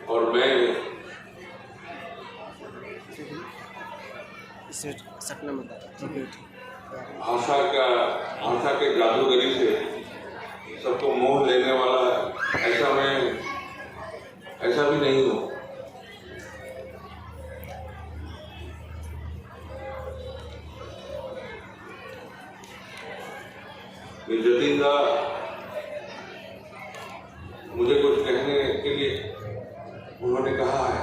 और मैं भाषा के जादूगरी से सबको मोह लेने वाला ऐसा भी नहीं हूँ। जतींदा मुझे कुछ कहने के लिए उन्होंने कहा है,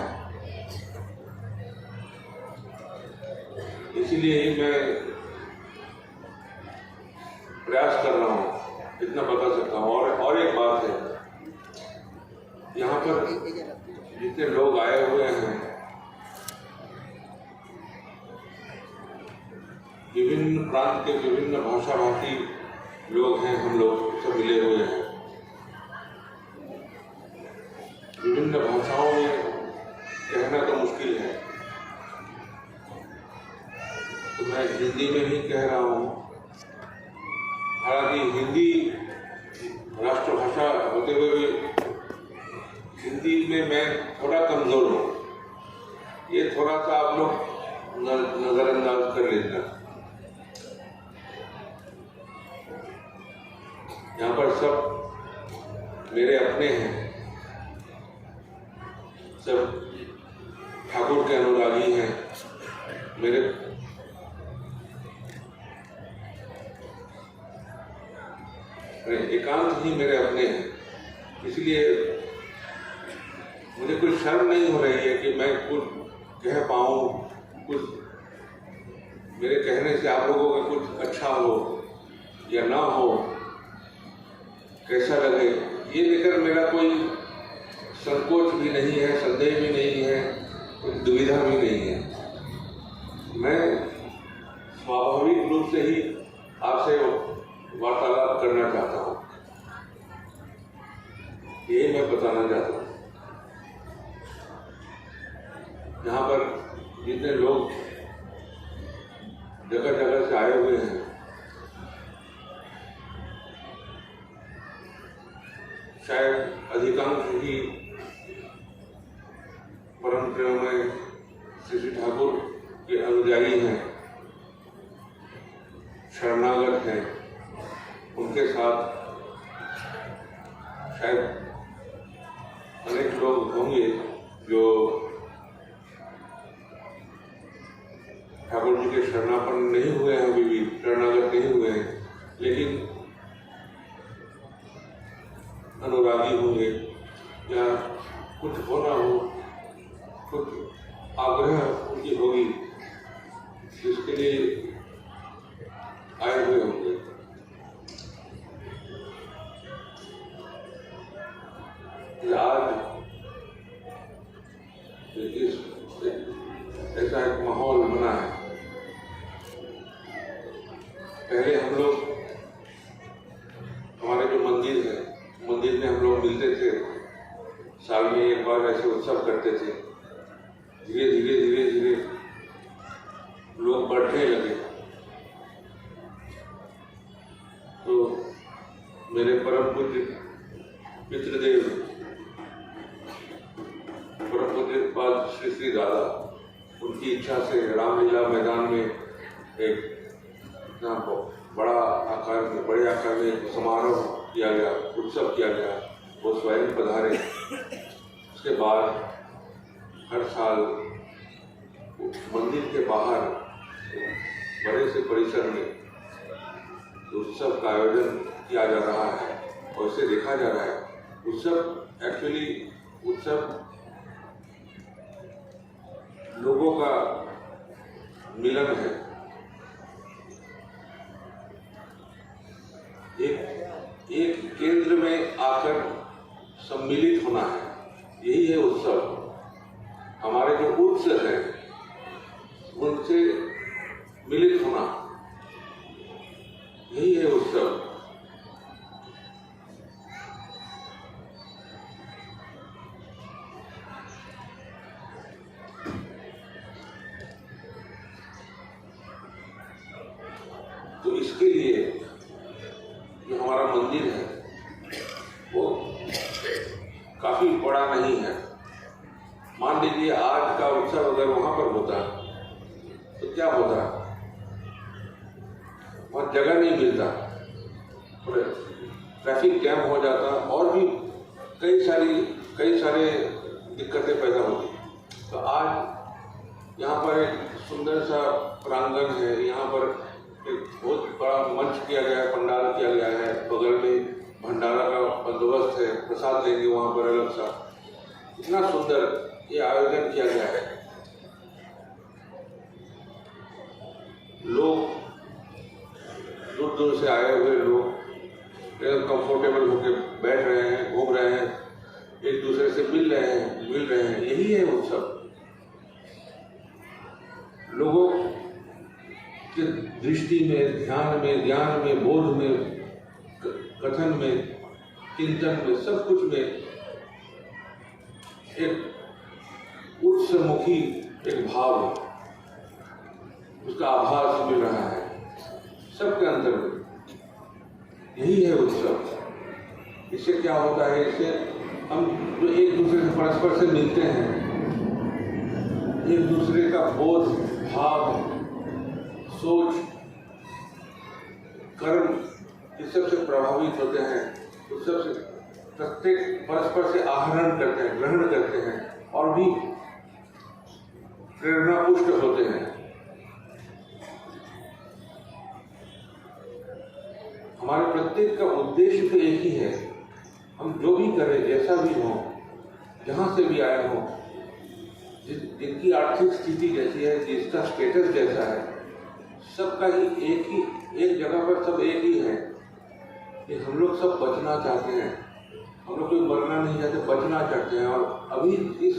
इसीलिए ही मैं प्रयास कर रहा हूँ, इतना बता सकता हूँ। और एक बात है, यहाँ पर जितने लोग आए हुए हैं, विभिन्न प्रांत के विभिन्न भाषा भाषी लोग हैं, हम लोग सब मिले हुए हैं। विभिन्न भाषाओं में कहना तो मुश्किल है, तो मैं हिंदी में ही कह रहा हूँ। हालांकि हिंदी राष्ट्रभाषा होते हुए भी हिंदी में मैं थोड़ा कमजोर हूँ, ये थोड़ा सा आप लोग नजरअंदाज कर लेना। यहाँ पर सब मेरे अपने हैं, सब ठाकुर के अनुरागी हैं, मेरे एकांत ही मेरे अपने हैं। इसलिए मुझे कोई शर्म नहीं हो रही है कि मैं कुछ कह पाऊँ, कुछ मेरे कहने से आप लोगों का कुछ अच्छा हो या ना हो, कैसा लगे, ये लेकर मेरा कोई संकोच भी नहीं है, संदेह भी नहीं है, कोई दुविधा भी नहीं है। मैं स्वाभाविक रूप से ही आपसे वार्तालाप करना चाहता हूँ, यही मैं बताना चाहता हूँ। यहाँ पर जितने लोग जगह जगह से आए हुए हैं, शायद अधिकांश ही परम प्रेममय श्री ठाकुर के अनुयायी हैं, शरणागत हैं। उनके साथ शायद अनेक लोग होंगे जो ठाकुर जी के शरणापन्न नहीं हुए हैं, अभी भी शरणागत नहीं हुए हैं, लेकिन अनुरागी होंगे या कुछ होना हो, कुछ आग्रह उनकी होगी, जिसके लिए आए हुए होंगे। आज ऐसा एक माहौल बना है। पहले हम लोग, हमारे जो मंदिर है, मंदिर में हम लोग मिलते थे, साल में एक बार ऐसे उत्सव करते थे। धीरे धीरे धीरे धीरे लोग बढ़ने लगे, तो मेरे परम पूज्य पितृदेव, परम पूज्य पाद श्री श्री दादा, उनकी इच्छा से रामलीला मैदान में एक बड़े आकार में समारोह किया गया, उत्सव किया गया। वो स्वयं पधारे। उसके बाद हर साल मंदिर के बाहर बड़े से परिसर में उत्सव का आयोजन किया जा रहा है और इसे देखा जा रहा है। उत्सव लोगों का मिलन है, एक केंद्र में आकर सम्मिलित होना है, यही है उत्सव। हमारे जो उत्सव हैं उनसे मिलित होना, यही है उत्सव। तो इसके लिए जो हमारा मंदिर है वो काफी बड़ा नहीं है, मान लीजिए आज का उत्सव अगर वहाँ पर होता तो क्या होता, वहाँ जगह नहीं मिलता, ट्रैफिक जैम हो जाता और भी कई सारे दिक्कतें पैदा होती। तो आज यहाँ पर एक सुंदर सा प्रांगण है, यहाँ पर एक बहुत बड़ा मंच किया गया है, पंडाल किया गया है, बगल में भंडारा का बंदोबस्त है, प्रसाद लेंगे वहाँ पर अलग सा। इतना सुंदर ये आयोजन किया गया है। लोग दूर दूर से आए हुए लोग एकदम कंफर्टेबल होकर बैठ रहे हैं, घूम रहे हैं, एक दूसरे से मिल रहे हैं। यही है उत्सव। लोगों की दृष्टि में, ध्यान में, ज्ञान में, बोध में, कथन में, चिंतन में, सब कुछ में एक उच्चमुखी एक भाव, उसका आभास मिल रहा है सबके अंदर में। यही है उत्सव। इससे क्या होता है, इससे हम जो एक दूसरे से परस्पर से मिलते हैं, एक दूसरे का बोध, भाव, सोच, कर्म इस सबसे प्रभावित होते हैं। उस सबसे प्रत्येक परस्पर से आहरण करते हैं, ग्रहण करते हैं और भी प्रेरणा पुष्ट होते हैं। हमारे प्रत्येक का उद्देश्य तो एक ही है। हम जो भी करें, जैसा भी हो, जहाँ से भी आए हो, जिनकी आर्थिक स्थिति जैसी है, जिसका स्टेटस जैसा है, सबका ही एक जगह पर सब एक ही है कि हम लोग सब बचना चाहते हैं। हम लोग कोई मरना नहीं चाहते, बचना चाहते हैं। और अभी इस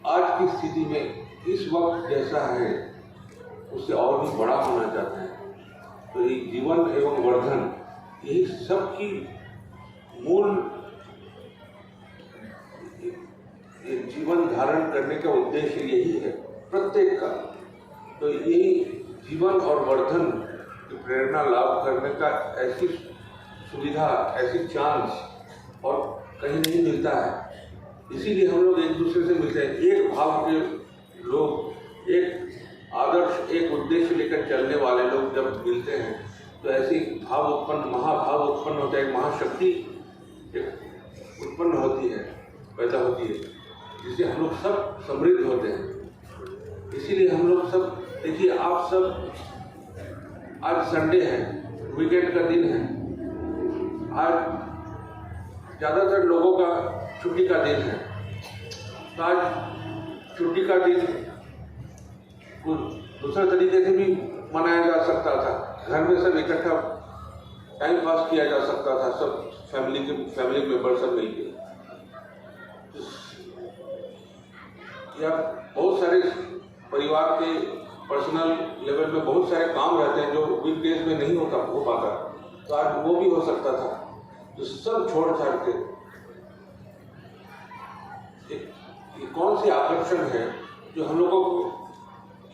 आज की स्थिति में इस वक्त जैसा है उससे और भी बड़ा होना चाहते हैं। तो ये जीवन एवं वर्धन, यही सबकी मूल जीवन धारण करने का उद्देश्य यही है प्रत्येक का। तो यही जीवन और वर्धन की प्रेरणा लाभ करने का ऐसी सुविधा, ऐसी चांस और कहीं नहीं मिलता है। इसीलिए हम लोग एक दूसरे से मिलते हैं। एक भाव के लोग, एक आदर्श, एक उद्देश्य लेकर चलने वाले लोग जब मिलते हैं तो ऐसी भाव उत्पन्न, महाभाव उत्पन्न होता है, महाशक्ति उत्पन्न होती है, पैदा होती है, जिससे हम लोग सब समृद्ध होते हैं। इसीलिए हम लोग सब, देखिए आप सब, आज संडे है, वीकेंड का दिन है, आज ज़्यादातर लोगों का छुट्टी का दिन है। तो आज छुट्टी का दिन कुछ दूसरे तरीके से भी मनाया जा सकता था। घर में सब इकट्ठा टाइम पास किया जा सकता था, सब फैमिली मेंबर सब मिलकर। या बहुत सारे परिवार के पर्सनल लेवल में बहुत सारे काम रहते हैं जो वीकडेज में नहीं हो पाता, तो आज वो भी हो सकता था। तो सब छोड़ छाड़ के ये कौन सी आकर्षण है जो हम लोगों को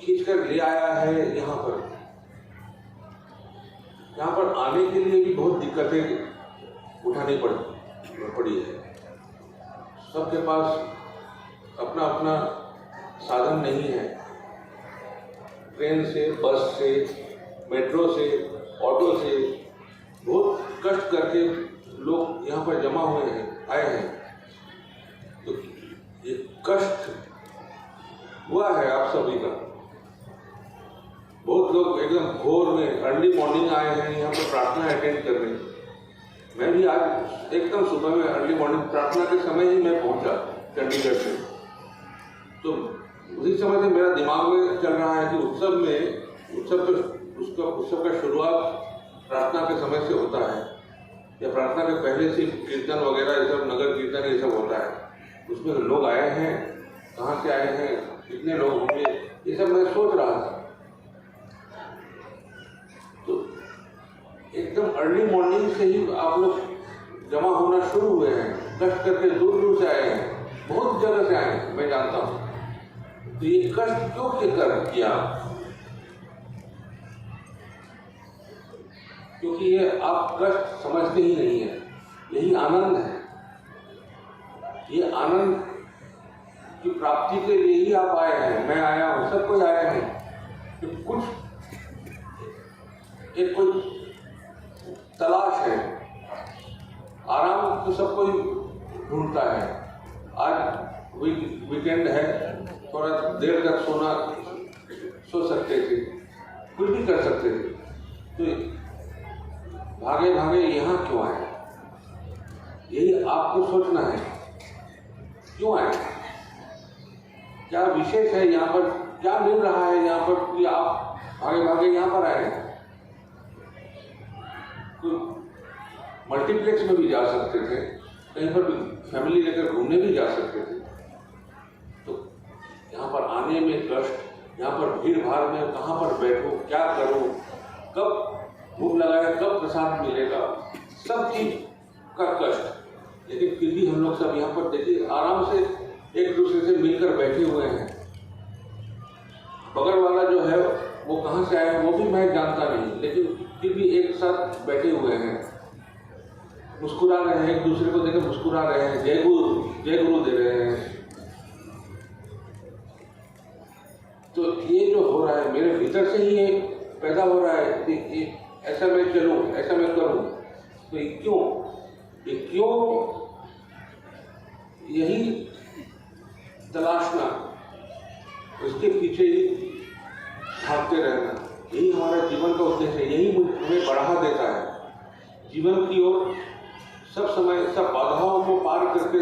खींचकर ले आया है यहाँ पर। यहाँ पर आने के लिए भी बहुत दिक्कतें उठानी पड़ी है। सबके पास अपना अपना साधन नहीं है। ट्रेन से, बस से, मेट्रो से, ऑटो से बहुत कष्ट करके लोग यहाँ पर जमा हुए हैं, आए हैं। तो ये कष्ट हुआ है आप सभी का। बहुत लोग एकदम भोर में, अर्ली मॉर्निंग आए हैं यहाँ पर प्रार्थना अटेंड करने। मैं भी आज एकदम सुबह में अर्ली मॉर्निंग प्रार्थना के समय ही मैं पहुँचा चंडीगढ़ से। तो उसी समय से मेरा दिमाग में चल रहा है कि उत्सव का शुरुआत प्रार्थना के समय से होता है, या प्रार्थना के पहले से कीर्तन वगैरह ये सब, नगर कीर्तन ये सब होता है। उसमें लोग आए हैं, कहाँ से आए हैं, कितने लोग होंगे, ये सब मैं सोच रहा था। तो एकदम अर्ली मॉर्निंग से ही आप लोग जमा होना शुरू हुए हैं, कष्ट करके दूर दूर से आए हैं, बहुत जगह से आए हैं, मैं जानता हूँ। तो ये कष्ट क्यों किया? क्योंकि ये आप कष्ट समझते ही नहीं है। यही आनंद है। ये आनंद की प्राप्ति के लिए ही आप आए हैं, मैं आया हूँ, सब कोई आए हैं। तो कुछ एक कोई तलाश है, आराम तो सब कोई ढूंढता है। आज वीकेंड है, थोड़ा देर तक सो सकते थे, कुछ भी कर सकते थे, तो भागे भागे यहाँ क्यों आए? यही आपको सोचना है, क्यों आए? क्या विशेष है यहाँ पर? क्या मिल रहा है यहाँ पर कि आप भागे भागे यहाँ पर आए? मल्टीप्लेक्स में भी जा सकते थे, कहीं पर भी फैमिली लेकर घूमने भी जा सकते थे। तो यहाँ पर आने में कष्ट, यहाँ पर भीड़ भाड़ में कहाँ पर बैठूं, क्या करूं, कब भूख लगाए, कब प्रसाद मिलेगा, सब चीज का कष्ट। लेकिन फिर भी हम लोग सब यहाँ पर देखिए आराम से एक दूसरे से मिलकर बैठे हुए हैं। बगल वाला जो है वो कहाँ से आया वो भी मैं जानता नहीं, लेकिन फिर भी एक साथ बैठे हुए हैं, मुस्कुरा रहे हैं, एक दूसरे को देकर मुस्कुरा रहे हैं, जय गुरु दे रहे हैं। तो ये जो हो रहा है मेरे भीतर से ही ये पैदा हो रहा है कि ऐसा मैं चलूं, ऐसा मैं करूं। तो ये क्यों यही तलाशना, उसके पीछे ही भागते रहना, यही हमारा जीवन का उद्देश्य है। यही हमें बढ़ा देता है जीवन की ओर। सब समय सब बाधाओं को पार करके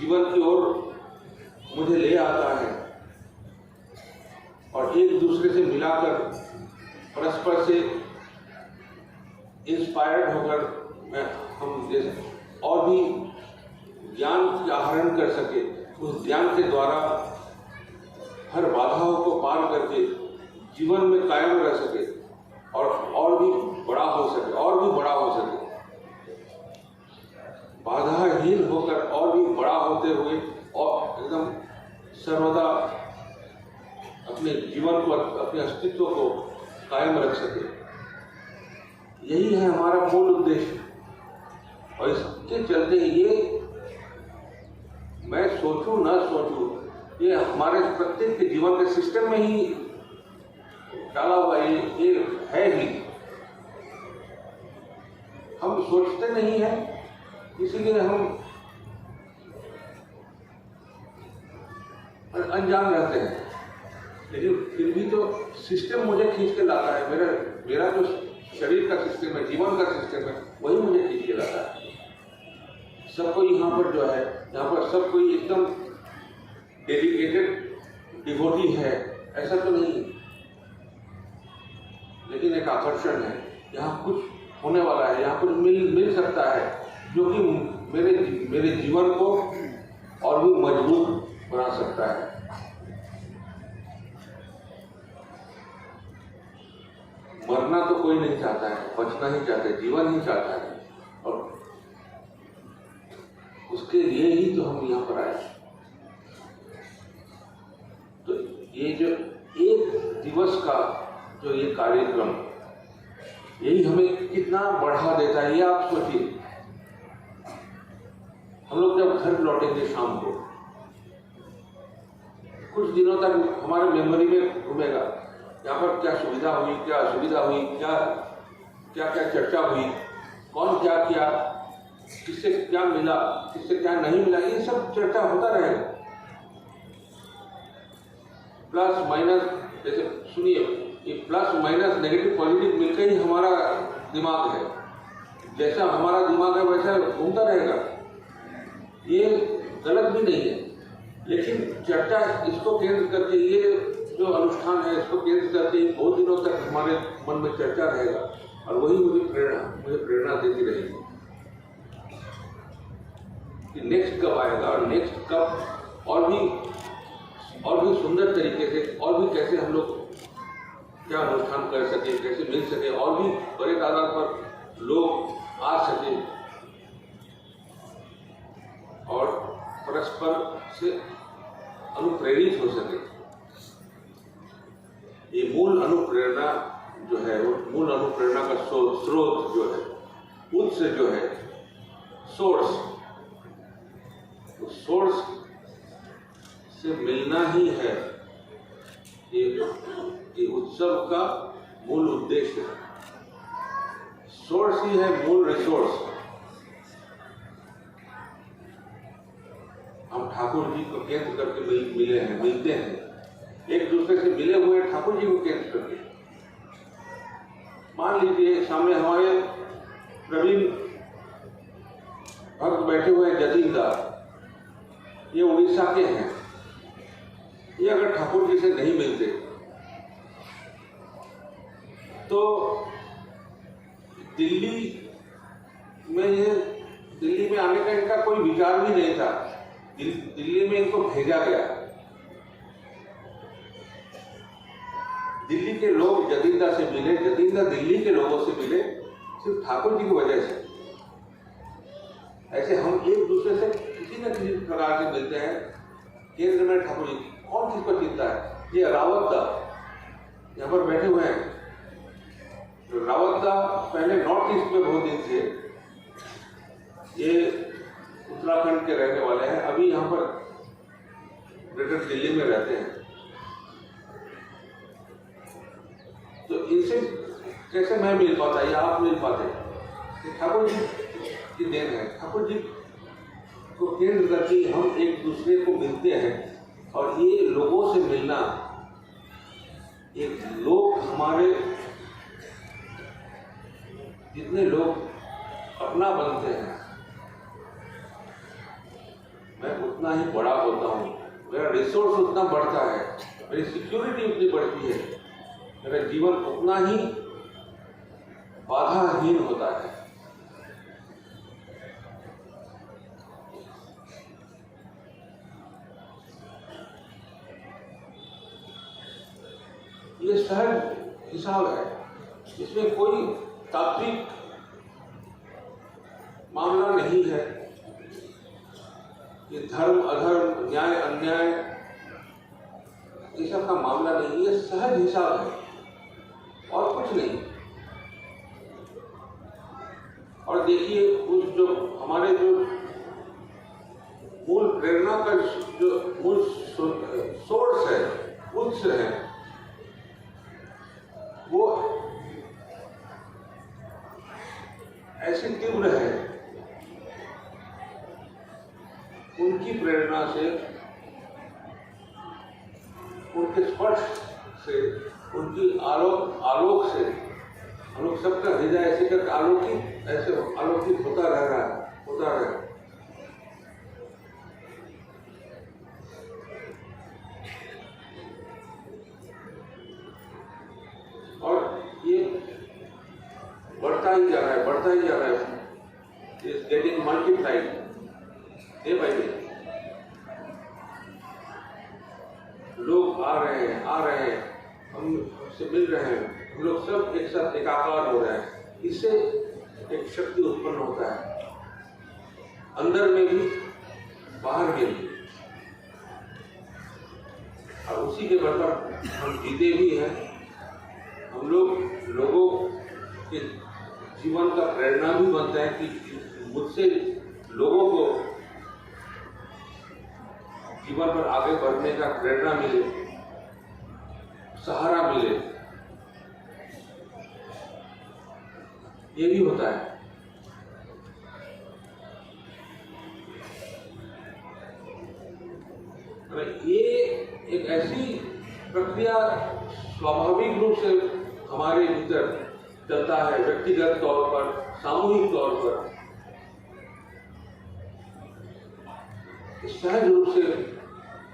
जीवन की ओर मुझे ले आता है, और एक दूसरे से मिलाकर परस्पर से इंस्पायर्ड होकर हम जैसे और भी ज्ञान की आहरण कर सके, उस ज्ञान के द्वारा हर बाधाओं को पार करके जीवन में कायम रह सके और भी बड़ा हो सके, और भी बड़ा हो सके, बाधाहीन होकर और भी बड़ा होते हुए और एकदम सर्वदा अपने जीवन को, अपने अस्तित्व को कायम रख सके। यही है हमारा मूल उद्देश्य। और इसके चलते ये मैं सोचूं ना सोचूं, ये हमारे प्रत्येक के जीवन के सिस्टम में ही डाला हुआ ये है ही। हम सोचते नहीं हैं, इसीलिए हम अनजान रहते हैं। लेकिन फिर भी तो सिस्टम मुझे खींच के लाता है, मेरा जो शरीर का सिस्टम है, जीवन का सिस्टम है, वही मुझे खींच के लाता है। सब कोई यहाँ पर जो है, यहाँ पर सब कोई एकदम डेडिकेटेड डिवोटी है, ऐसा तो नहीं, लेकिन एक आकर्षण है। यहाँ कुछ होने वाला है, यहाँ कुछ मिल सकता है जो कि मेरे जीवन को और भी मजबूत बना सकता है। मरना तो कोई नहीं चाहता है, बचना ही चाहता है, जीवन ही चाहता है, और उसके लिए ही तो हम यहाँ पर आए। तो ये जो एक दिवस का जो ये कार्यक्रम, यही हमें कितना बढ़ा देता है, ये आप सोचिए। हम लोग जब घर लौटेंगे शाम को, कुछ दिनों तक हमारे मेमोरी में घूमेगा, यहाँ पर क्या सुविधा हुई, क्या असुविधा हुई, क्या चर्चा हुई, कौन क्या किया, किससे क्या मिला, किससे क्या नहीं मिला, ये सब चर्चा होता रहेगा। प्लस माइनस, जैसे सुनिए, ये प्लस माइनस नेगेटिव पॉजिटिव मिलकर ही हमारा दिमाग है। जैसा हमारा दिमाग है वैसा घूमता रहेगा, ये गलत भी नहीं है। लेकिन चर्चा इसको केंद्र करके, ये जो अनुष्ठान है इसको केंद्र करके बहुत दिनों तक हमारे मन में चर्चा रहेगा, और वही मुझे प्रेरणा देती रहेगी कि नेक्स्ट कब आएगा, और नेक्स्ट कब और भी सुंदर तरीके से, और भी कैसे हम लोग क्या अनुष्ठान कर सके, कैसे मिल सके, और भी बड़े तादाद पर लोग आ सके और परस्पर से अनुप्रेरित हो सके। ये मूल अनुप्रेरणा जो है, वो मूल अनुप्रेरणा का स्रोत जो है, उत्स जो है, सोर्स से मिलना ही है ये उत्सव का मूल उद्देश्य है। सोर्स ही है मूल रिसोर्स। हम ठाकुर जी को केंद्र करके मिलते हैं, एक दूसरे से मिले हुए ठाकुर जी को केंद्र करके। मान लीजिए सामने हमारे प्रवीण भक्त बैठे हुए हैं जतींदा, ये उड़ीसा के हैं। ये अगर ठाकुर जी से नहीं मिलते तो दिल्ली में आने का इनका कोई विचार भी नहीं था। दिल्ली में इनको भेजा गया। दिल्ली के लोग जतींदा से मिले, जतींदा दिल्ली के लोगों से मिले सिर्फ ठाकुर जी की वजह से। ऐसे हम एक दूसरे से किसी न किसी प्रकार से मिलते हैं। केंद्र में ठाकुर जी, कौन किसको चिंता है? ये रावत दा यहाँ पर बैठे हुए हैं। रावत दा पहले नॉर्थ ईस्ट में बहुत दिन थे, ये उत्तराखंड के रहने वाले हैं, अभी यहाँ पर ग्रेटर दिल्ली में रहते हैं। तो इनसे कैसे मैं मिल पाता या आप मिल पाते? ठाकुर जी की देन है। ठाकुर जी को केंद्र करके हम एक दूसरे को मिलते हैं। और ये लोगों से मिलना, एक लोग हमारे जितने लोग अपना बनते हैं, मैं उतना ही बड़ा होता हूँ, मेरा रिसोर्स उतना बढ़ता है, मेरी सिक्योरिटी उतनी बढ़ती है, मेरा जीवन उतना ही बाधाहीन होता है। ये सहज हिसाब है, इसमें कोई तात्विक मामला नहीं है। ये धर्म अधर्म, न्याय अन्याय, ये सब का मामला नहीं। ये सहज हिसाब है और कुछ नहीं। और देखिए उस जो हमारे जो मूल प्रेरणा का जो मूल सोर्स है, उत्स है, वो ऐसी तीव्र है। उनकी प्रेरणा से, उनके स्पर्श से, उनकी आलोक से हम लोग सबका हृदय ऐसे करके आलोकित होता रह रहा है, होता रहे। और ये बढ़ता ही जा रहा है, बढ़ता ही जा रहा है। Is getting multiplied day by day. लोग आ रहे हैं, हमसे मिल रहे हैं, हम लोग सब एक साथ एकाकार हो रहे हैं। इससे एक शक्ति उत्पन्न होता है, अंदर में भी बाहर में भी। और उसी के बल पर हम जीते भी हैं। हम लोगों के जीवन का प्रेरणा भी बनता है कि मुझसे लोगों को जीवन पर आगे बढ़ने का प्रेरणा मिले, सहारा मिले। यही होता है। ये एक ऐसी प्रक्रिया स्वाभाविक रूप से हमारे भीतर चलता है, व्यक्तिगत तौर पर, सामूहिक तौर पर। सहज रूप से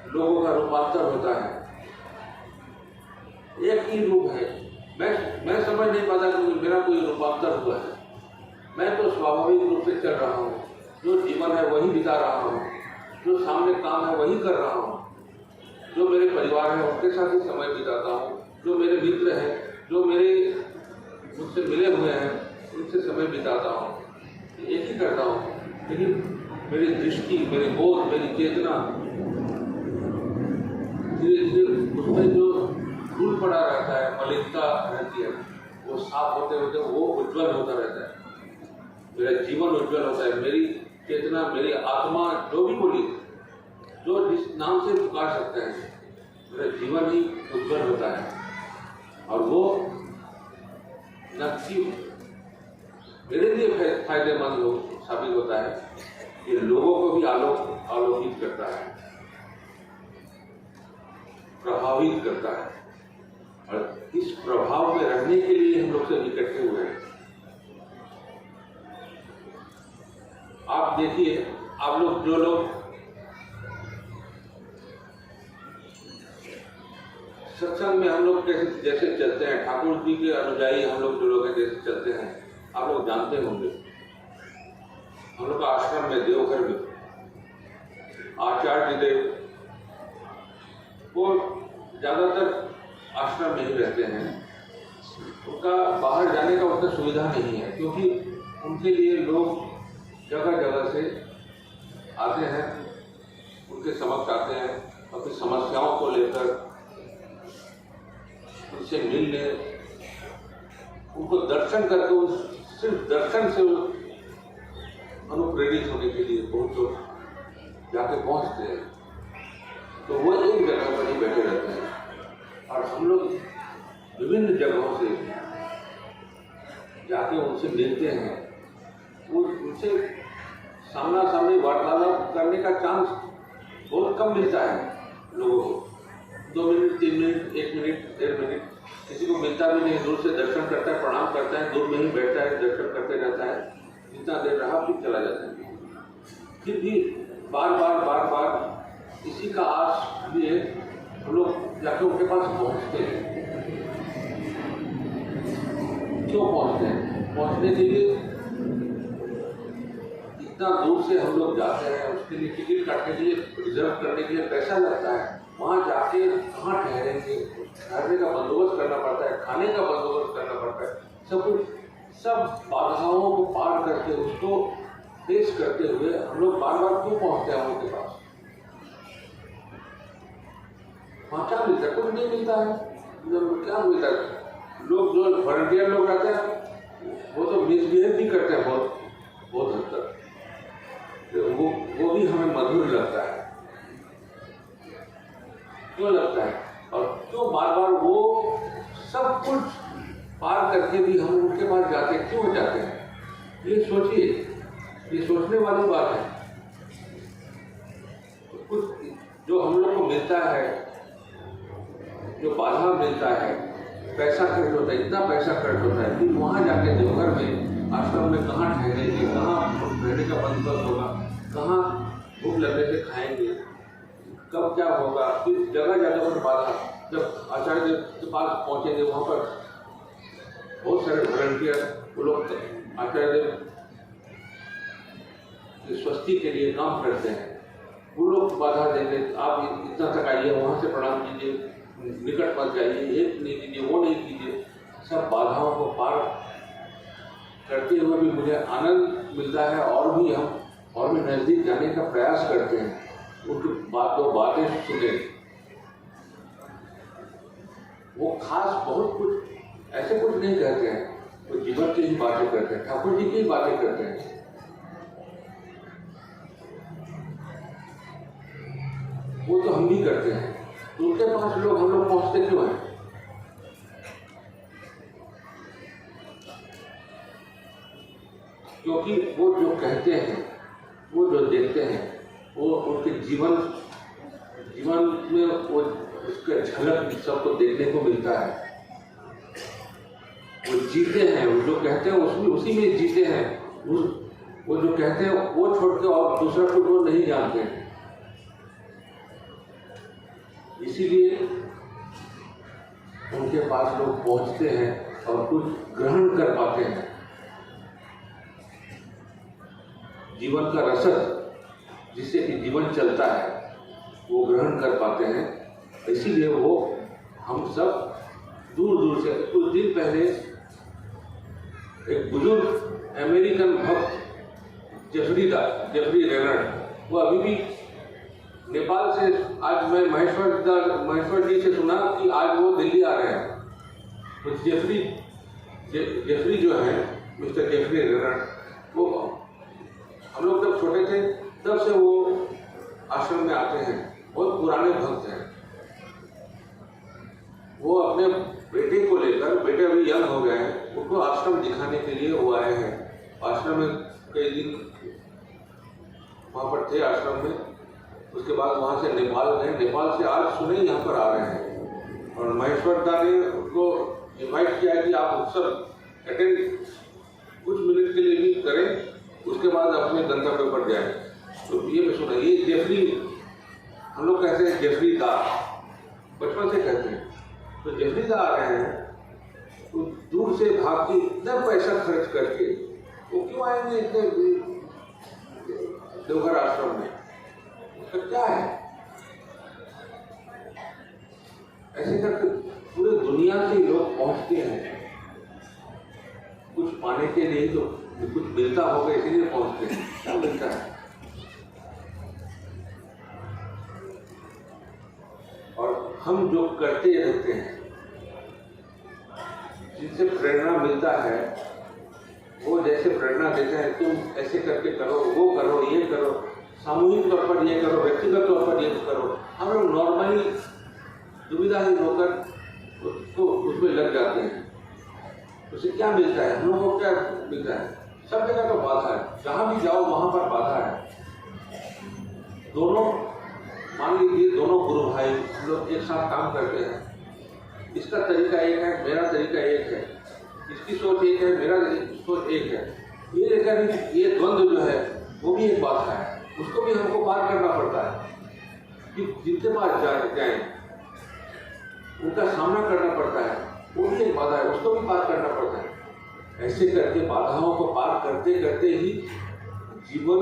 लोगों का रूपांतर होता है। एक ही रूप है। मैं समझ नहीं पाता कि मेरा कोई रूपांतर हुआ है। मैं तो स्वाभाविक रूप से चल रहा हूँ, जो जीवन है वही बिता रहा हूँ, जो सामने काम है वही कर रहा हूँ, जो मेरे परिवार है उनके साथ ही समय बिताता हूँ, जो मेरे मित्र हैं, जो मेरे मुझसे मिले हुए हैं उनसे समय बिताता हूँ, एक ही करता हूँ। लेकिन मेरी दृष्टि, मेरे बोध, मेरी चेतना धीरे धीरे उसमें जो धूल पड़ा रहता है, मलिनता रहती है, वो साफ होते होते वो उज्जवल होता रहता है। मेरा जीवन उज्जवल होता है, मेरी चेतना, मेरी आत्मा जो भी बोली जो जिस नाम से पुकार सकते हैं, मेरा जीवन ही उज्जवल होता है। और वो न कि मेरे लिए फायदेमंद साबित होता है, ये लोगों को भी आलोकित करता है, प्रभावित करता है। और इस प्रभाव में रहने के लिए हम लोग सब इकट्ठे हुए हैं। आप देखिए, आप लोग जो लोग सत्संग में हम लोग जैसे चलते हैं, ठाकुर जी के अनुयायी हम लोग जो लोग हैं जैसे चलते हैं, आप लोग जानते होंगे। हम लोग का आश्रम में देवघर में आचार्य देव वो ज्यादातर आश्रम में ही रहते हैं। उनका बाहर जाने का उतना सुविधा नहीं है, क्योंकि उनके लिए लोग जगह जगह से आते हैं, उनके समक्ष आते हैं, अपनी समस्याओं को लेकर उनसे मिलने, उनको दर्शन करके सिर्फ दर्शन से अनुप्रेरित होने के लिए बहुत लोग जाके पहुंचते हैं। तो वो एक जगह पर ही बैठे रहते हैं और हम लोग विभिन्न जगहों से जाके उनसे मिलते हैं। उनसे सामना सामनी वार्तालाप करने का चांस बहुत कम मिलता है लोगों को। 2 मिनट, 3 मिनट, 1 मिनट, 1.5 मिनट, किसी को मिलता भी नहीं। दूर से दर्शन करता है, प्रणाम करता है, दूर में ही बैठता है, दर्शन करते रहता है, जितना देर रहा फिर चला जाता है। फिर भी बार बार इसी का आस लिए हम लोग जाके उनके पास पहुंचते हैं। क्यों पहुंचते हैं? पहुंचने के लिए इतना दूर से हम लोग जाते हैं, उसके लिए टिकट काटने के लिए, रिजर्व करने के लिए पैसा लगता है। वहाँ जाके कहाँ ठहरेंगे, ठहरने का बंदोबस्त करना पड़ता है, खाने का बंदोबस्त करना पड़ता है, सब बाधाओं को पार करके उसको फेस करते हुए हम लोग बार क्यों पहुँचते हैं उनके पास? वहाँ क्या मिलता है? कुछ नहीं मिलता है। क्या मिलता है? लोग जो वॉलंटियर लोग रहते हैं वो तो मिसबिहेव भी करते हैं बहुत हद तक। वो भी हमें मधुर लगता है। क्यों लगता है? और क्यों बार वो सब कुछ पार करके भी हम उनके पास जाते क्यों जाते हैं? ये सोचिए, ये सोचने वाली बात है। कुछ जो हम लोग को मिलता है, जो बाधा मिलता है, पैसा खर्च होता है, इतना पैसा खर्च होता है, फिर वहाँ जाके देवघर में आश्रम में कहाँ ठहरेंगे, कहाँ रहने का बंदोबस्त होगा, कहाँ भूख लगने से खाएंगे, कब क्या होगा, फिर जगह जगह पर बाधा। जब आचार्य देव के पास पहुँचेंगे वहाँ पर बहुत सारे वॉलंटियर वो लोग आचार्य देव की स्वस्ति के लिए काम करते हैं। वो लोग बाधा देते, आप इतना तक आइए, वहाँ से प्रणाम कीजिए, निकट मत जाइए, ये नहीं कीजिए, वो नहीं कीजिए। सब बाधाओं को पार करते हुए भी मुझे आनंद मिलता है और भी नज़दीक जाने का प्रयास करते हैं। उनकी बातें सुने, वो खास बहुत कुछ ऐसे कुछ नहीं कहते हैं, वो जीवन की ही बातें करते हैं, ठाकुर जी की ही बातें करते हैं। वो तो हम भी करते हैं, तो उनके पास हम लोग पहुंचते क्यों हैं? क्योंकि वो जो कहते हैं, वो जो देखते हैं, वो उनके जीवन में वो उसका झलक सबको देखने को मिलता है। वो जीते हैं, वो जो कहते हैं उसी में जीते हैं। वो जो कहते हैं वो छोड़ के और दूसरा कुछ वो नहीं जानते हैं। इसीलिए उनके पास लोग पहुंचते हैं और कुछ ग्रहण कर पाते हैं। जीवन का रसद जिससे कि जीवन चलता है वो ग्रहण कर पाते हैं। इसीलिए वो हम सब दूर से, कुछ दिन पहले एक बुजुर्ग अमेरिकन भक्त जेफरी रेनर्ड, वो अभी भी नेपाल से, आज मैं महेश्वर जी से सुना कि आज वो दिल्ली आ रहे हैं। तो जेफरी जो है, मिस्टर जेफरी रेनर्ड, वो हम लोग जब छोटे थे तब से वो आश्रम में आते हैं, बहुत पुराने भक्त हैं, वो अपने बेटे को लेकर, बेटे अभी यंग हो गए हैं, उनको आश्रम दिखाने के लिए वो आए हैं। आश्रम में कई दिन वहाँ पर थे आश्रम में, उसके बाद वहाँ से नेपाल गए, नेपाल से आज सुने यहाँ पर आ रहे हैं। और महेश्वर दा ने उनको इन्वाइट किया कि आप उत्सव अटेंड कुछ मिनट के लिए भी करें, उसके बाद अपने गंतव्य पर जाएं। तो ये मैं सुना, ये जेफरी, हम लोग कहते हैं जेफरी दा, बचपन से कहते हैं। तो जेफरी दा आ रहे हैं, तो दूर से भाग के इतना पैसा खर्च करके वो क्यों आएंगे इतने देवघर आश्रम में? उसका क्या है? ऐसे करके पूरे दुनिया के लोग पहुंचते हैं कुछ पाने के लिए, तो कुछ मिलता होगा इसीलिए पहुंचते हैं। क्या मिलता है? और हम जो करते रहते हैं, जिससे प्रेरणा मिलता है, वो जैसे प्रेरणा देते हैं, तुम ऐसे करके करो, वो करो, ये करो, सामूहिक तौर पर ये करो, व्यक्तिगत तौर पर ये करो। हम लोग नॉर्मली दुविधाहीन होकर उसको उसमें लग जाते हैं। उससे क्या मिलता है? हम लोगों को क्या मिलता है? सब जगह तो बाधा है, जहाँ भी जाओ वहाँ पर बाधा है। दोनों, मान लीजिए दोनों गुरु भाई लोग एक साथ काम करते हैं, इसका तरीका एक है, मेरा तरीका एक है, इसकी सोच एक है, मेरा सोच एक है। ये लेकर ये द्वंद्व जो है वो भी एक बात है, उसको भी हमको पार करना पड़ता है कि जिनके पास जाए उनका सामना करना पड़ता है, वो भी एक बाधा है, उसको भी पार करना पड़ता है। ऐसे करके बाधाओं को पार करते करते ही जीवन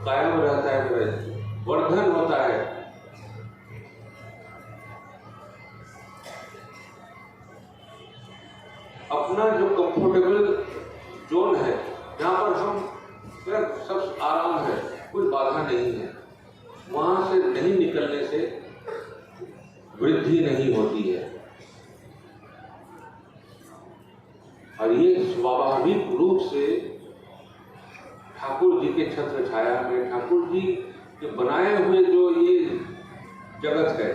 कायम रहता है, मेरा वर्धन होता है। अपना जो कंफर्टेबल जोन है, जहाँ पर हम सब आराम है, कोई बाधा नहीं है, वहाँ से नहीं निकलने से वृद्धि नहीं होती है। और ये स्वाभाविक रूप से ठाकुर जी के छत्र छाया में, ठाकुर जी के बनाए हुए जो ये जगत है,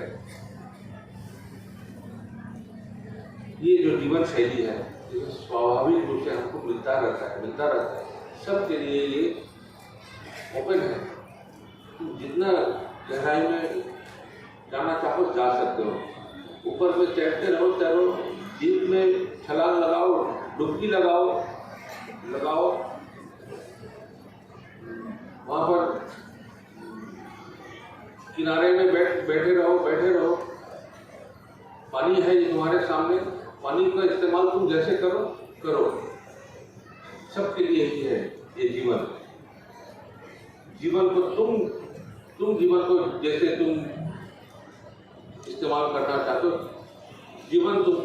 ये जो जीवन शैली है, ये स्वाभाविक रूप से हमको मिलता रहता है, सबके लिए ये ओपन है। जितना गहराई में जाना चाहो जा सकते हो, ऊपर में तैरते रहो, तैरो, डीप में छलांग लगाओ, डुबकी लगाओ, वहाँ पर किनारे में बैठे रहो। पानी है तुम्हारे सामने, पानी का इस्तेमाल तुम जैसे करो। सबके लिए ही है ये जीवन को तुम जीवन को जैसे तुम इस्तेमाल करना चाहते हो, जीवन तुम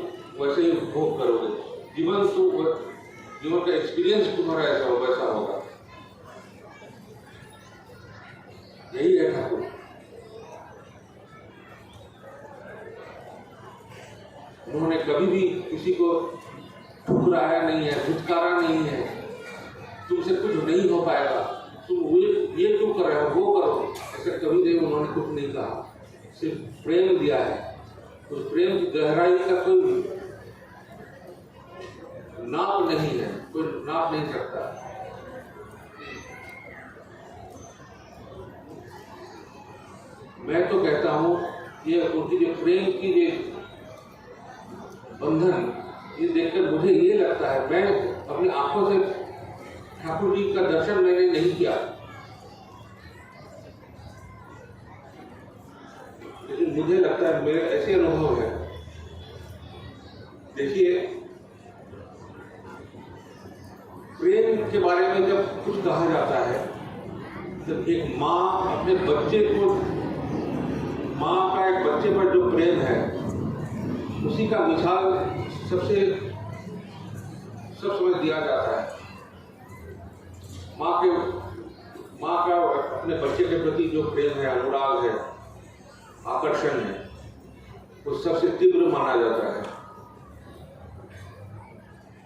वैसे ही उपभोग करोगे। जीवन का एक्सपीरियंस तुम्हारा ऐसा हो, वैसा होगा। यही है ठाकुर। उन्होंने कभी भी किसी को ठुकराया नहीं है, धुतकारा नहीं है, तुमसे कुछ नहीं हो पाएगा, तुम ये क्यों कर रहे हो, वो करो, ऐसा कभी नहीं उन्होंने कुछ नहीं कहा। सिर्फ प्रेम दिया है। उस प्रेम की गहराई का कोई नाप नहीं है, कोई नाप नहीं सकता। मैं तो कहता हूँ ये उनकी जो प्रेम की जो बंधन, ये देखकर मुझे ये लगता है, मैं अपनी आंखों से ठाकुर जी का दर्शन मैंने नहीं किया, लेकिन मुझे लगता है, मेरे ऐसे अनुभव है। देखिए, प्रेम के बारे में जब कुछ कहा जाता है, जब एक माँ अपने बच्चे को, माँ का एक बच्चे पर जो प्रेम है, उसी का मिसाल सब समय दिया जाता है। माँ का अपने बच्चे के प्रति जो प्रेम है, अनुराग है, आकर्षण है, वो सबसे तीव्र माना जाता है।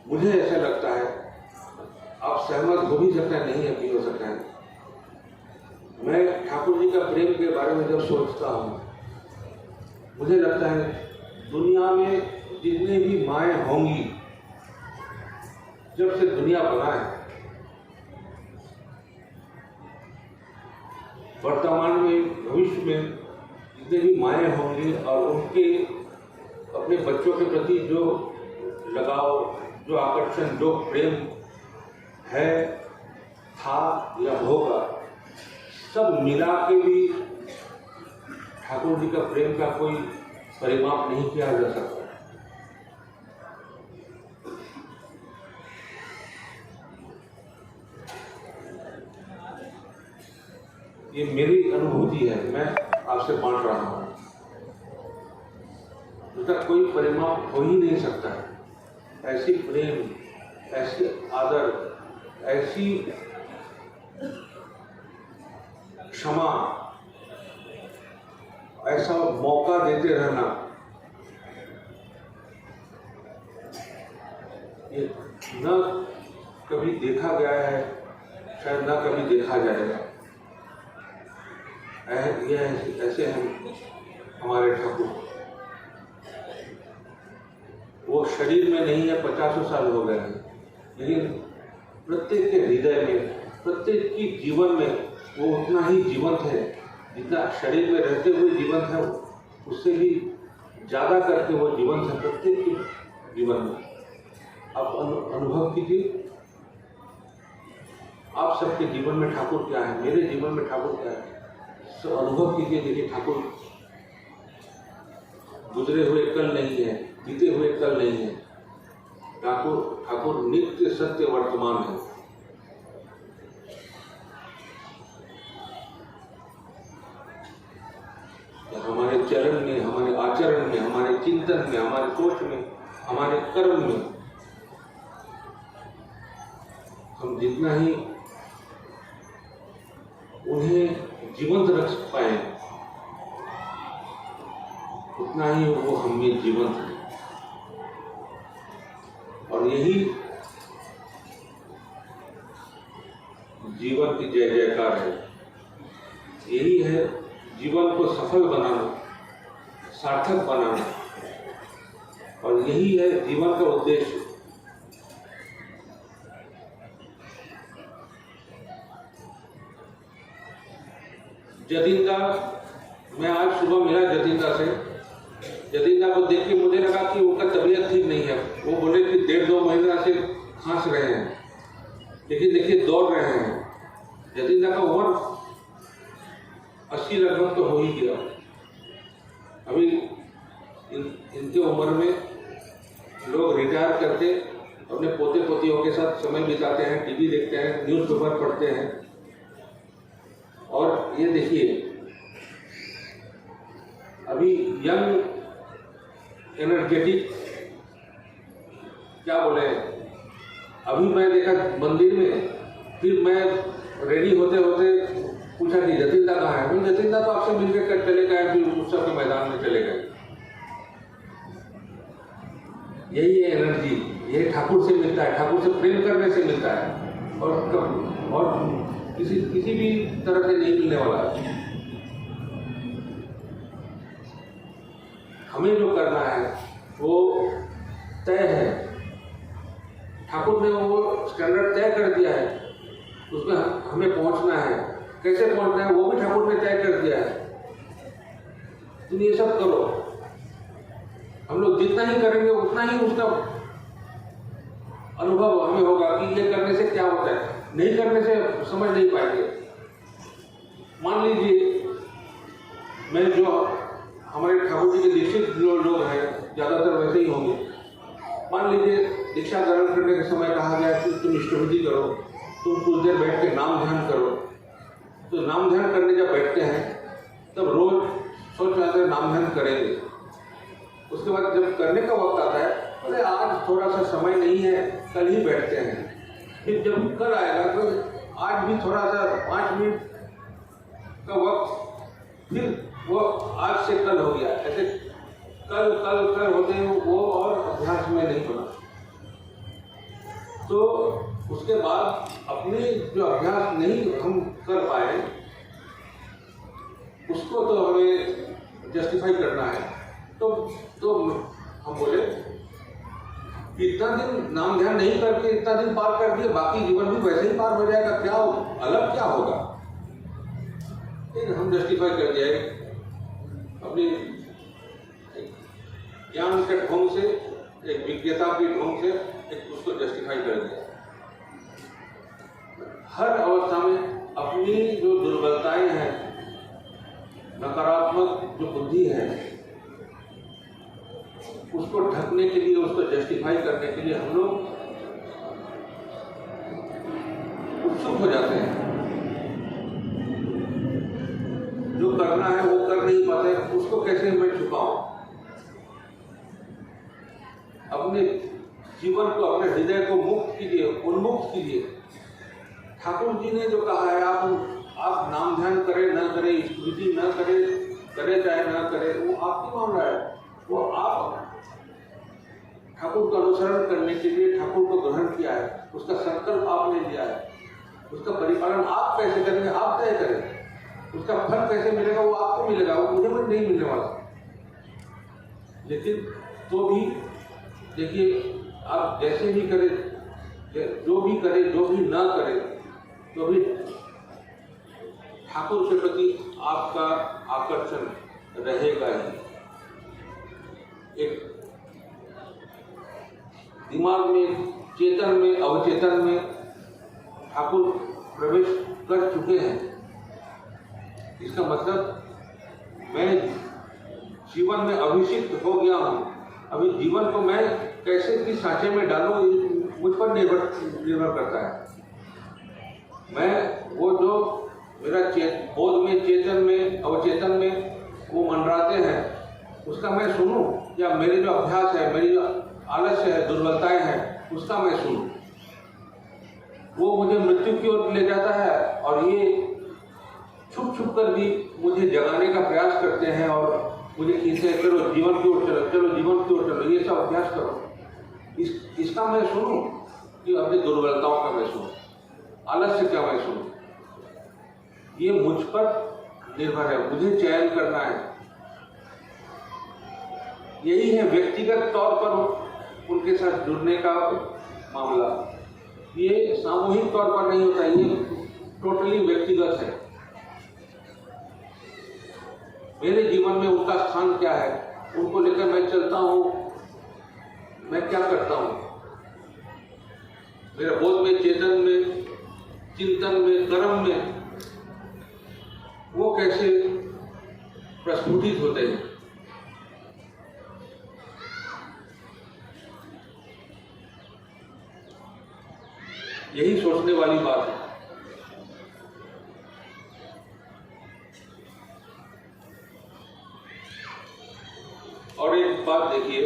मुझे ऐसा लगता है, आप सहमत हो भी सकते हैं, नहीं भी हो सकते हैं, मैं ठाकुर जी का प्रेम के बारे में जब सोचता हूँ, मुझे लगता है दुनिया में जितने भी माएँ होंगी, जब से दुनिया बना है, वर्तमान में भविष्य में जितने भी माएँ होंगी और उनके अपने बच्चों के प्रति जो लगाव, जो आकर्षण, जो प्रेम है, था या होगा, सब मिला के भी ठाकुर जी का प्रेम का कोई परिमाप नहीं किया जा सकता। ये मेरी अनुभूति है, मैं आपसे बांट रहा हूं। उसका कोई परिमाप हो ही नहीं सकता है। ऐसी प्रेम, ऐसी आदर, ऐसी क्षमा, ऐसा मौका देते रहना, ये न कभी देखा गया है, शायद न कभी देखा जाएगा। ये ऐसे हैं हमारे ठाकुर। वो शरीर में नहीं है, 50 साल हो गए हैं, लेकिन प्रत्येक के हृदय में, प्रत्येक की जीवन में वो उतना ही जीवंत है जितना शरीर में रहते हुए जीवंत है, उससे भी ज़्यादा करके वो जीवंत है प्रत्येक के जीवन में। आप अनुभव कीजिए, आप सबके जीवन में ठाकुर क्या है, मेरे जीवन में ठाकुर क्या है, तो अनुभव कीजिए। देखिए, ठाकुर गुजरे हुए कल नहीं है, बीते हुए कल नहीं है। ठाकुर नित्य सत्य वर्तमान है। हमारे चरण में, हमारे आचरण में, हमारे चिंतन में, हमारे सोच में, हमारे कर्म में हम जितना ही उन्हें जीवंत रख पाए, उतना ही वो हम में जीवंत है। और यही जीवन की जय जयकार है। यही है जीवन को सफल बनाना, सार्थक बनाना, और यही है जीवन का उद्देश्य। जतिंदा, मैं आज सुबह मिला जतिंदा से। जतिंदा को देख के मुझे लगा कि उनका तबीयत ठीक नहीं है। वो बोले कि 1.5-2 महीना से खांस रहे हैं, लेकिन देखिए दौड़ रहे हैं। जतिंदा का उम्र 80 लगभग तो हो ही गया। अभी इनके उम्र में लोग रिटायर करके अपने पोते पोतियों के साथ समय बिताते हैं, टीवी देखते हैं, न्यूज़पेपर पढ़ते हैं। और ये देखिए, अभी यंग, एनर्जेटिक, क्या बोले, अभी मैं देखा मंदिर में, फिर मैं रेडी होते होते पूछा कि जतिंदा कहाँ है। मैं जतिंदा तो आपसे मिलकर चले गए, फिर उत्सव के मैदान में चले गए। यही है एनर्जी, यही ठाकुर से मिलता है, ठाकुर से प्रेम करने से मिलता है, और किसी भी तरह से नहीं मिलने वाला है। हमें जो करना है वो तय है। ठाकुर ने वो स्टैंडर्ड तय कर दिया है, उसमें हमें पहुंचना है। कैसे पहुंचना है वो भी ठाकुर ने तय कर दिया है। तुम ये सब करो, हम लोग जितना ही करेंगे उतना ही उसका अनुभव हमें होगा कि ये करने से क्या होता है। नहीं करने से समझ नहीं पाएंगे। मान लीजिए, मैं जो हमारे ठाकुर जी के दीक्षित लोग हैं, ज़्यादातर वैसे ही होंगे। मान लीजिए दीक्षा ग्रहण करने के समय कहा गया कि तुम इष्टविधि करो, तुम कुछ देर बैठ के नाम ध्यान करो। तो नाम ध्यान करने जब बैठते हैं तब रोज सोच रहे नाम ध्यान करेंगे। उसके बाद जब करने का वक्त आता है, अरे आज थोड़ा सा समय नहीं है, कल ही बैठते हैं। फिर जब कल आएगा तो आज भी थोड़ा सा 5 मिनट का वक्त, फिर वो आज से कल हो गया। ऐसे कल कल कल होते हैं वो, और अभ्यास में नहीं बना। तो उसके बाद अपने जो अभ्यास नहीं हम कर पाए, उसको तो हमें जस्टिफाई करना है। तो हम बोले इतना दिन नाम ध्यान नहीं करके इतना दिन पार कर दिए, बाकी जीवन भी वैसे ही पार हो जाएगा, क्या अलग क्या होगा? हम जस्टिफाई कर दिया अपनी ज्ञान के ढंग से, एक विज्ञता के ढंग से एक उसको जस्टिफाई कर दिया। हर अवस्था में अपनी जो दुर्बलताएं हैं, नकारात्मक जो बुद्धि है, उसको ढकने के लिए, उसको जस्टिफाई करने के लिए हम लोग उत्सुक हो जाते हैं। जो करना है वो कर नहीं पाते, उसको कैसे मैं छुपाऊं? अपने जीवन को, अपने हृदय को मुक्त कीजिए, उन्मुक्त कीजिए। ठाकुर जी ने जो कहा है, आप नाम ध्यान करें न करें, स्तुति न करें, करे चाहे न करे, वो आपकी मामला है। वो आप ठाकुर का अनुसरण करने के लिए ठाकुर को ग्रहण किया है, उसका संकल्प आपने लिया है, उसका परिपालन आप कैसे करेंगे आप तय करें। उसका फल कैसे मिलेगा वो आपको मिलेगा, वो मुझे भी नहीं मिलने वाला। लेकिन तो भी देखिए, आप जैसे भी करें, जो भी करे, जो भी ना करे, तो भी ठाकुर के प्रति आपका आकर्षण रहेगा ही। एक दिमाग में, चेतन में, अवचेतन में ठाकुर प्रवेश कर चुके हैं। इसका मतलब मैं जीवन में अभिषिक्त हो गया हूँ। अभी जीवन को मैं कैसे किस सांचे में डालूं, मुझ पर निर्भर करता है। मैं वो जो मेरा बोध में, चेतन में, अवचेतन में वो मंडराते हैं, उसका मैं सुनूं, या मेरे जो अभ्यास है, मेरी जो आलस्य है, दुर्बलताएं हैं, उसका मैं सुनूं। वो मुझे मृत्यु की ओर ले जाता है, और ये छुप छुप कर भी मुझे जगाने का प्रयास करते हैं और मुझे खींचे, चलो जीवन की ओर चलो, चलो जीवन की ओर चलो, ये सब अभ्यास करो। इसका मैं सुनूं कि अपनी दुर्बलताओं का मैं सुनूं, आलस्य क्या मैं सुनूं? ये मुझ पर निर्भर है, मुझे चयन करना है। यही है व्यक्तिगत तौर पर उनके साथ जुड़ने का मामला। ये सामूहिक तौर पर नहीं होता, ये टोटली व्यक्तिगत है। मेरे जीवन में उनका स्थान क्या है, उनको लेकर मैं चलता हूँ, मैं क्या करता हूँ, मेरे बोध में, चेतन में, चिंतन में, कर्म में वो कैसे प्रस्फुटित होते हैं। यही सोचने वाली बात है। और एक बात देखिए,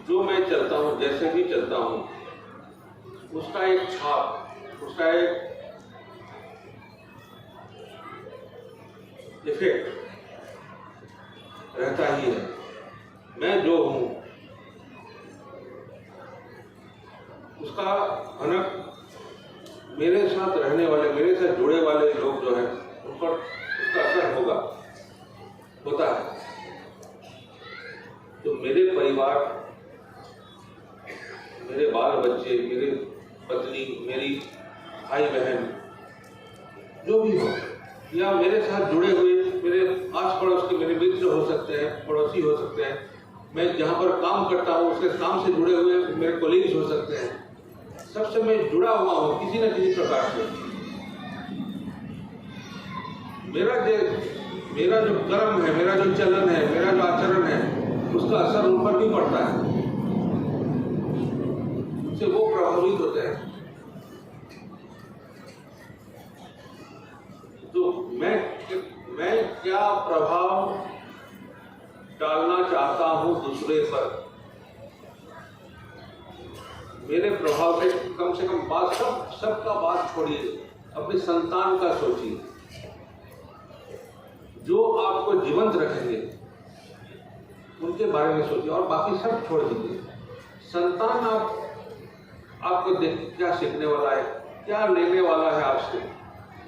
जो मैं चलता हूँ, जैसे भी चलता हूँ, उसका एक छाप, उसका एक इफेक्ट रहता ही है। मैं जो हूँ उसका भनक मेरे साथ रहने वाले, मेरे साथ जुड़े वाले लोग जो हैं उन पर उसका असर होता है। तो मेरे परिवार, मेरे बाल बच्चे, मेरी पत्नी, मेरी भाई बहन, जो भी हो, या मेरे साथ जुड़े हुए मेरे आस पड़ोस के मेरे मित्र हो सकते हैं, पड़ोसी हो सकते हैं, मैं जहाँ पर काम करता हूँ उसके काम से जुड़े हुए मेरे कोलीग्स हो सकते हैं, सबसे मैं जुड़ा हुआ हूँ किसी न किसी प्रकार से। मेरा जो कर्म है, मेरा जो चलन है, मेरा जो आचरण है, उसका असर उन पर भी पड़ता है, उससे वो प्रभावित होते हैं। तो मैं क्या प्रभाव डालना चाहता हूं दूसरे पर, मेरे प्रभाव से कम बात, सबका बात छोड़िए, अपने संतान का सोचिए, जो आपको जीवंत रखेंगे उनके बारे में सोचिए, और बाकी सब छोड़ दीजिए। संतान आपको देख क्या सीखने वाला है, क्या लेने वाला है आपसे,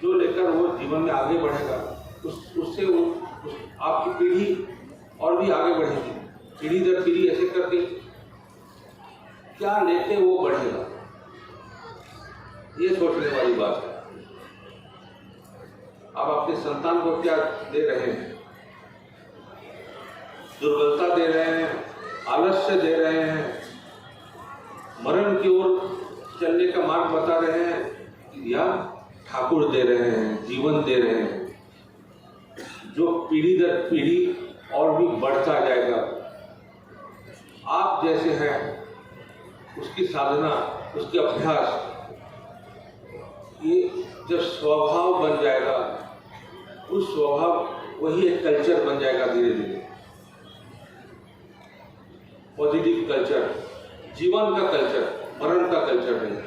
जो लेकर वो जीवन में आगे बढ़ेगा, उससे वो आपकी पीढ़ी और भी आगे बढ़ेगी। पीढ़ी दर पीढ़ी ऐसे करके क्या लेते वो बढ़ेगा, ये सोचने वाली बात है। आप अपने संतान को क्या दे रहे हैं? दुर्बलता दे रहे हैं, आलस्य दे रहे हैं, मरण की ओर चलने का मार्ग बता रहे हैं, या ठाकुर दे रहे हैं, जीवन दे रहे हैं जो पीढ़ी दर पीढ़ी और भी बढ़ता जाएगा। आप जैसे हैं उसकी साधना, उसके अभ्यास, ये जब स्वभाव बन जाएगा, उस स्वभाव वही एक कल्चर बन जाएगा धीरे धीरे, पॉजिटिव कल्चर, जीवन का कल्चर, मरण का कल्चर नहीं।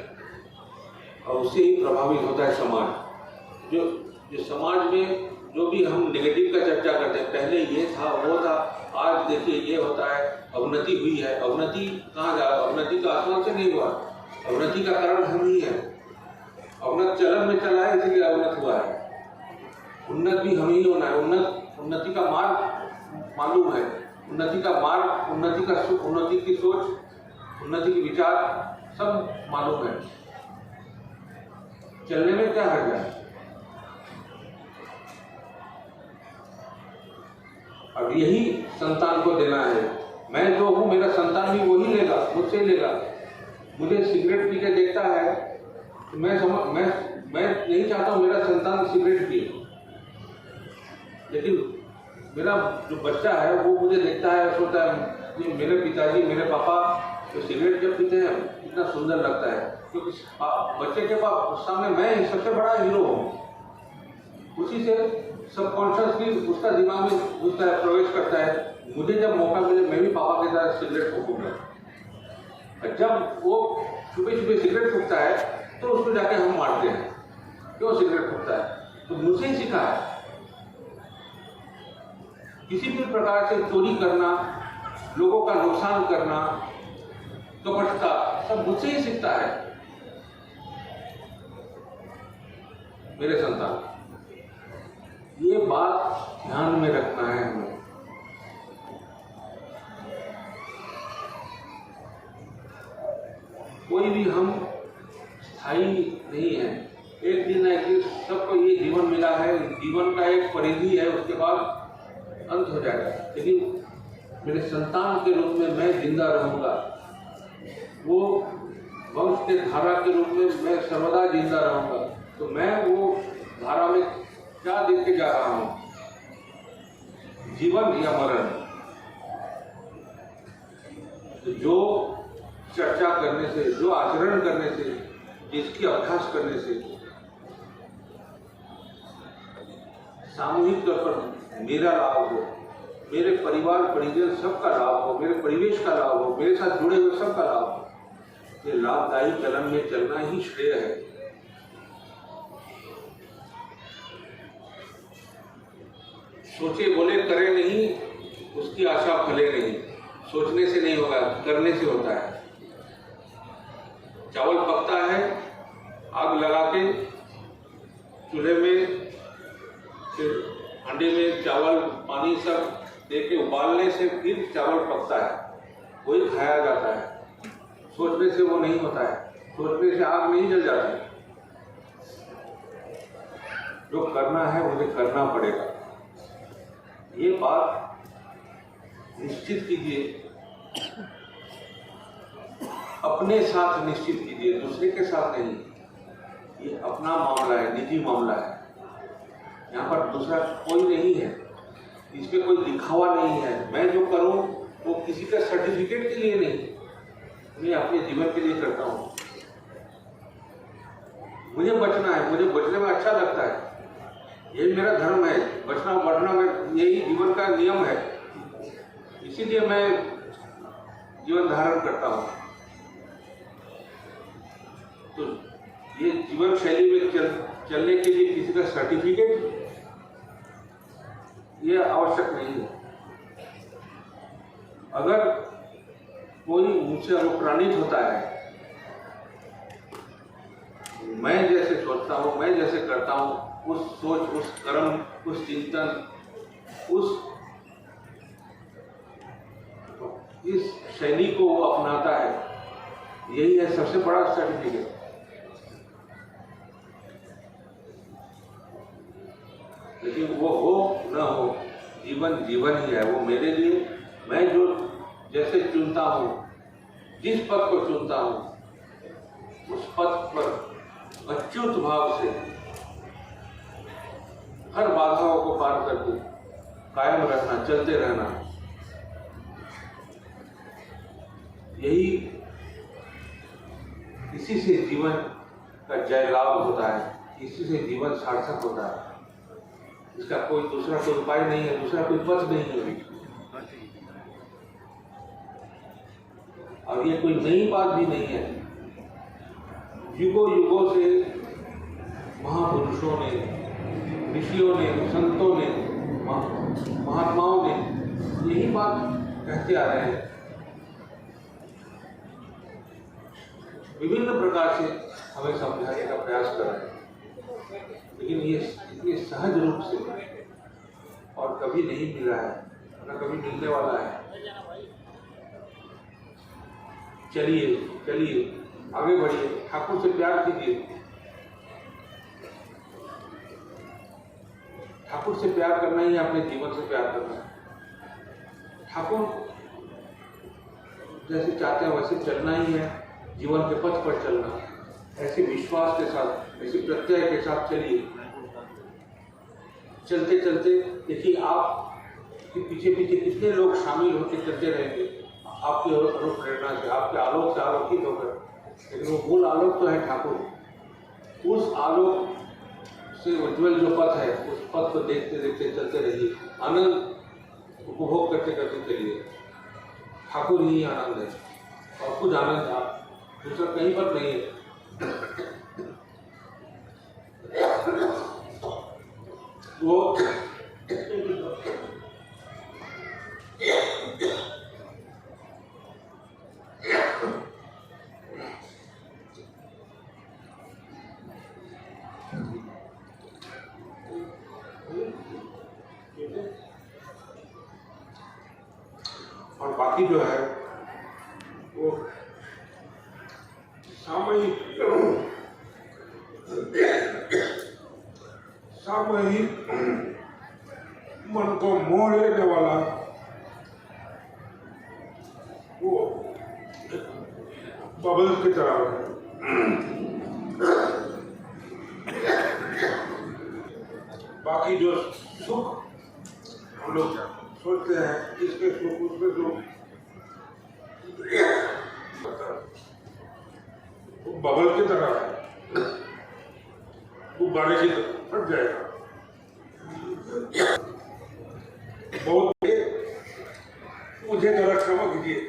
और उससे ही प्रभावित होता है समाज। जो समाज में जो भी हम नेगेटिव का चर्चा करते हैं, पहले ये था वो था, आज देखिए ये होता है, अवनति हुई है। अवनति कहाँ जा, अवनति का आसमान से नहीं हुआ, अवनति का कारण हम ही है। अवनत चलन में चला है इसलिए अवनत हुआ है। उन्नत भी हम ही होना है। उन्नति का मार्ग मालूम है, उन्नति का मार्ग, उन्नति का सुख, उन्नति की सोच, उन्नति के विचार सब मालूम है। चलने में क्या हर्ज है? अब यही संतान को देना है। मैं जो हूँ मेरा संतान भी वही लेगा, मुझसे लेगा। मुझे सिगरेट पी के देखता है तो मैं नहीं चाहता हूँ मेरा संतान सिगरेट पिए, लेकिन मेरा जो बच्चा है वो मुझे देखता है, सोचता है कि मेरे पिताजी, मेरे पापा तो सिगरेट जब पीते हैं इतना सुंदर लगता है, क्योंकि बच्चे के पास सामने मैं सबसे बड़ा हीरो हूँ। उसी से सबकॉन्शियसली उसका दिमाग में घुसता है, प्रवेश करता है, मुझे जब मौका मिले मैं भी पापा के साथ सिगरेट फूकूंगा। जब वो छुपे छुपे सिगरेट फूकता है तो उसको जाके हम मारते हैं, क्यों सिगरेट फूकता है? तो मुझसे ही सीखा है। किसी भी प्रकार से चोरी करना, लोगों का नुकसान करना, कपटता, सब मुझसे ही सीखता है मेरे संतान। ये बात ध्यान में रखना है हमें। कोई भी हम स्थायी नहीं है। एक दिन ना एक दिन सबको ये जीवन मिला है, जीवन का एक परिधि है, उसके बाद अंत हो जाएगा। लेकिन मेरे संतान के रूप में मैं जिंदा रहूंगा, वो वंश के धारा के रूप में मैं सर्वदा जिंदा रहूंगा। तो मैं वो धारा में क्या देख के जा रहा हूं, जीवन या मरण? तो जो चर्चा करने से, जो आचरण करने से, जिसकी अभ्यास करने से सामूहिक तौर पर मेरा लाभ हो, मेरे परिवार परिजन सबका लाभ हो, मेरे परिवेश का लाभ हो, मेरे साथ जुड़े हुए सबका लाभ हो, ये लाभदायी चलन में चलना ही श्रेय है। सोचे बोले करे नहीं, उसकी आशा फले नहीं। सोचने से नहीं होगा, करने से होता है। चावल पकता है, आग लगा के चूल्हे में, फिर हांडी में चावल पानी सब दे के उबालने से फिर चावल पकता है, वही खाया जाता है। सोचने से वो नहीं होता है, सोचने से आग नहीं जल जाती। जो करना है मुझे करना पड़ेगा, ये बात निश्चित कीजिए। अपने साथ निश्चित कीजिए, दूसरे के साथ नहीं। ये अपना मामला है, निजी मामला है। यहाँ पर दूसरा कोई नहीं है, इसमें कोई दिखावा नहीं है। मैं जो करूँ वो किसी का सर्टिफिकेट के लिए नहीं, मैं अपने जीवन के लिए करता हूँ। मुझे बचना है, मुझे बचने में अच्छा लगता है, यही मेरा धर्म है। बचना बढ़ना में यही जीवन का नियम है, इसीलिए मैं जीवन धारण करता हूँ। तो ये जीवन शैली में चलने के लिए किसी का सर्टिफिकेट ये आवश्यक नहीं है। अगर कोई मुझसे अनुप्राणित होता है, मैं जैसे सोचता हूँ, मैं जैसे करता हूँ, उस सोच, उस कर्म, उस चिंतन, इस शैली को वो अपनाता है, यही है सबसे बड़ा सर्टिफिकेट। लेकिन वो हो न हो, जीवन जीवन ही है। वो मेरे लिए, मैं जो जैसे चुनता हूँ, जिस पथ को चुनता हूँ, उस पथ पर अच्युत भाव से हर बाधाओं को पार करके कायम रहना, चलते रहना, यही, इसी से जीवन का जय लाभ होता है, इसी से जीवन सार्थक होता है। इसका कोई दूसरा कोई उपाय नहीं है, दूसरा कोई पथ नहीं है। और ये कोई नई बात भी नहीं है। युगों युगों से महापुरुषों ने, ऋषियों ने, संतों ने, महात्माओं ने यही बात कहते आ रहे हैं। विभिन्न प्रकार से हमें समझाने का प्रयास कर रहे हैं, लेकिन ये सहज रूप से और कभी नहीं मिला है, न कभी मिलने वाला है। चलिए चलिए आगे बढ़िए, ठाकुर से प्यार कीजिए। ठाकुर से प्यार करना ही अपने जीवन से प्यार करना है। ठाकुर जैसे चाहते हैं वैसे चलना ही है, जीवन के पथ पर चलना, ऐसे विश्वास के साथ, ऐसे प्रत्यय के साथ चलिए। चलते चलते देखिए आप के पीछे पीछे कितने लोग शामिल होकर चलते रहेंगे आपके अनुप्रेरणा से, आपके आलोक से आलोकित होकर। लेकिन वो मूल आलोक तो है ठाकुर। उस आलोक से उज्ज्वल जो पथ है, उस पथ को देखते देखते चलते रहिए, आनंद उपभोग करते करते चलिए। ठाकुर ही आनंद है और कुछ आनंद आप दूसरा कहीं पर नहीं है। वो और बाकी जो है वो सामूहिक मन को मोह लेने वाला वो बबल की तरह है। बाकी जो सुख हम लोग सोचते हैं, इसके सुख उसके सुख, वो बबल की तरह है, वो बारिश की तरह फट जाएगा। बहुत मुझे थोड़ा क्षमा कीजिए।